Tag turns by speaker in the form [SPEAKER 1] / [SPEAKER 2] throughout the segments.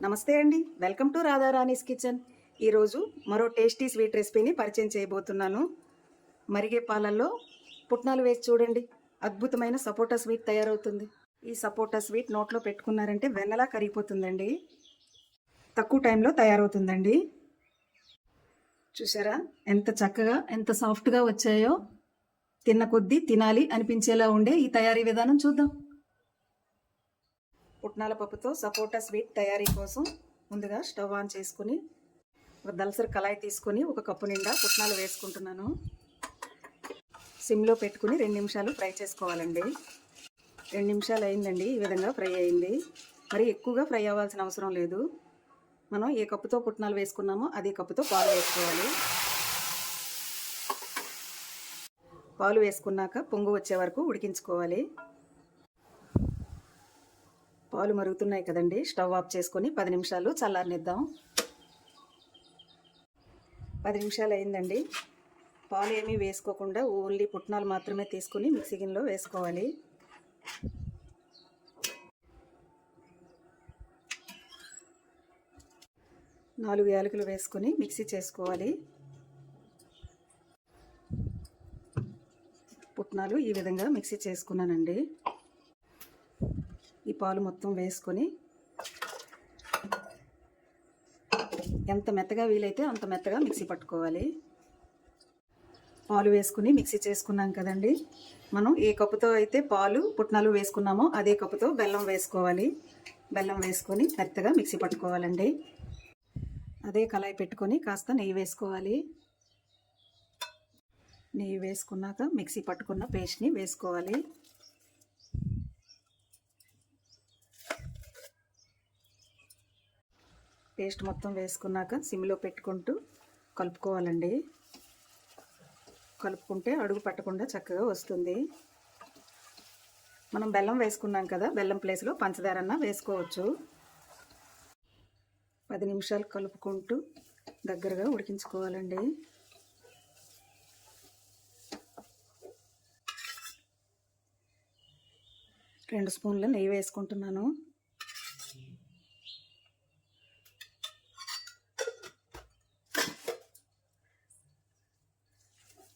[SPEAKER 1] నమస్తే అండి, welcome to రాధారాణీస్ kitchen. ఈరోజు మరో టేస్టీ స్వీట్ రెసిపీని పరిచయం చేయబోతున్నాను. మరిగే పాలల్లో పుట్నాలు వేసి చూడండి, అద్భుతమైన సపోటా స్వీట్ తయారవుతుంది. ఈ సపోటా స్వీట్ నోట్లో పెట్టుకున్నారంటే వెన్నలా కరిగిపోతుందండి. తక్కువ టైంలో తయారవుతుందండి. చూసారా ఎంత చక్కగా ఎంత సాఫ్ట్గా వచ్చాయో. తిన్న కొద్దీ తినాలి అనిపించేలా ఉండే ఈ తయారీ విధానం చూద్దాం. పుట్నాల పప్పుతో సపోటా స్వీట్ తయారీ కోసం ముందుగా స్టవ్ ఆన్ చేసుకుని ఒక దలసరి కళాయి తీసుకొని ఒక కప్పు నిండా పుట్నాలు వేసుకుంటున్నాను. సిమ్లో పెట్టుకుని 2 నిమిషాలు ఫ్రై చేసుకోవాలండి. 2 నిమిషాలు అయిందండి, ఈ విధంగా ఫ్రై అయింది. మరి ఎక్కువగా ఫ్రై అవ్వాల్సిన అవసరం లేదు. మనం ఏ కప్పుతో పుట్నాలు వేసుకున్నామో అదే కప్పుతో పాలు వేసుకోవాలి. పాలు వేసుకున్నాక పొంగు వచ్చే వరకు ఉడికించుకోవాలి. పాలు మరుగుతున్నాయి కదండి, స్టవ్ ఆఫ్ చేసుకొని 10 నిమిషాలు చల్లారనిద్దాం. 10 నిమిషాలు అయిందండి. పాలు ఏమీ వేసుకోకుండా ఓన్లీ పుట్నాలు మాత్రమే తీసుకొని మిక్సీ గిన్నెలో వేసుకోవాలి. నాలుగు యాలకులు వేసుకొని మిక్సీ చేసుకోవాలి. పుట్నాలు ఈ విధంగా మిక్సీ చేసుకున్నానండి. ఈ పాలు మొత్తం వేసుకొని ఎంత మెత్తగా వీలైతే అంత మెత్తగా మిక్సీ పట్టుకోవాలి. పాలు వేసుకుని మిక్సీ చేసుకున్నాం కదండి. మనం ఏ కప్పుతో అయితే పాలు పుట్నాలు వేసుకున్నామో అదే కప్పుతో బెల్లం వేసుకోవాలి. బెల్లం వేసుకొని మెత్తగా మిక్సీ పట్టుకోవాలండి. అదే కళాయి పెట్టుకొని కాస్త నెయ్యి వేసుకోవాలి. నెయ్యి వేసుకున్నాక మిక్సీ పట్టుకున్న పేస్ట్ని వేసుకోవాలి. పేస్ట్ మొత్తం వేసుకున్నాక సిమ్లో పెట్టుకుంటూ కలుపుకోవాలండి. కలుపుకుంటే అడుగు పట్టకుండా చక్కగా వస్తుంది. మనం బెల్లం వేసుకున్నాం కదా, బెల్లం ప్లేస్లో పంచదారన్న వేసుకోవచ్చు. 10 నిమిషాలు కలుపుకుంటూ దగ్గరగా ఉడికించుకోవాలండి. రెండు స్పూన్ల నెయ్యి వేసుకుంటున్నాను.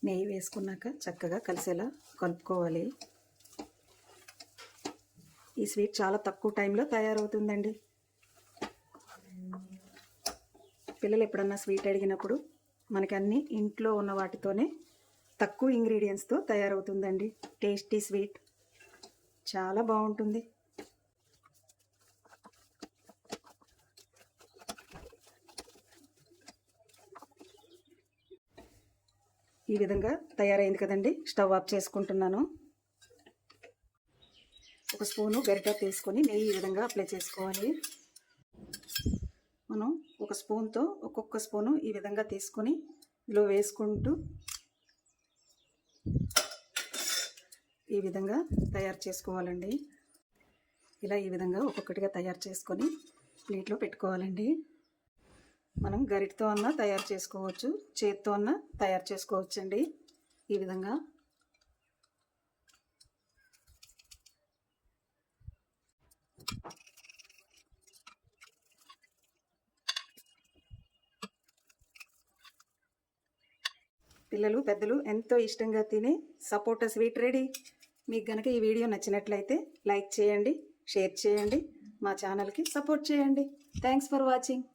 [SPEAKER 1] నెయ్యి వేసుకున్నాక చక్కగా కలిసేలా కలుపుకోవాలి. ఈ స్వీట్ చాలా తక్కువ టైంలో తయారవుతుందండి. పిల్లలు ఎప్పుడన్నా స్వీట్ అడిగినప్పుడు మనకి అన్నీ ఇంట్లో ఉన్న వాటితోనే తక్కువ ఇంగ్రీడియంట్స్తో తయారవుతుందండి. టేస్టీ స్వీట్ చాలా బాగుంటుంది. ఈ విధంగా తయారైంది కదండి. స్టవ్ ఆఫ్ చేసుకుంటున్నాను. ఒక స్పూను గరిటె తీసుకొని నెయ్యి ఈ విధంగా అప్లై చేసుకోవాలి. మనం ఒక స్పూన్తో ఒక్కొక్క స్పూను ఈ విధంగా తీసుకొని ఇందులో వేసుకుంటూ ఈ విధంగా తయారు చేసుకోవాలండి. ఇలా ఈ విధంగా ఒక్కొక్కటిగా తయారు చేసుకొని ప్లేట్లో పెట్టుకోవాలండి. మనం గరిటతో అన్నా తయారు చేసుకోవచ్చు, చేతితో అన్నా తయారు చేసుకోవచ్చు అండి. ఈ విధంగా పిల్లలు పెద్దలు ఎంతో ఇష్టంగా తినే సపోటా స్వీట్ రెడీ. మీకు కనుక ఈ వీడియో నచ్చినట్లయితే లైక్ చేయండి, షేర్ చేయండి, మా ఛానల్కి సపోర్ట్ చేయండి. Thanks for watching.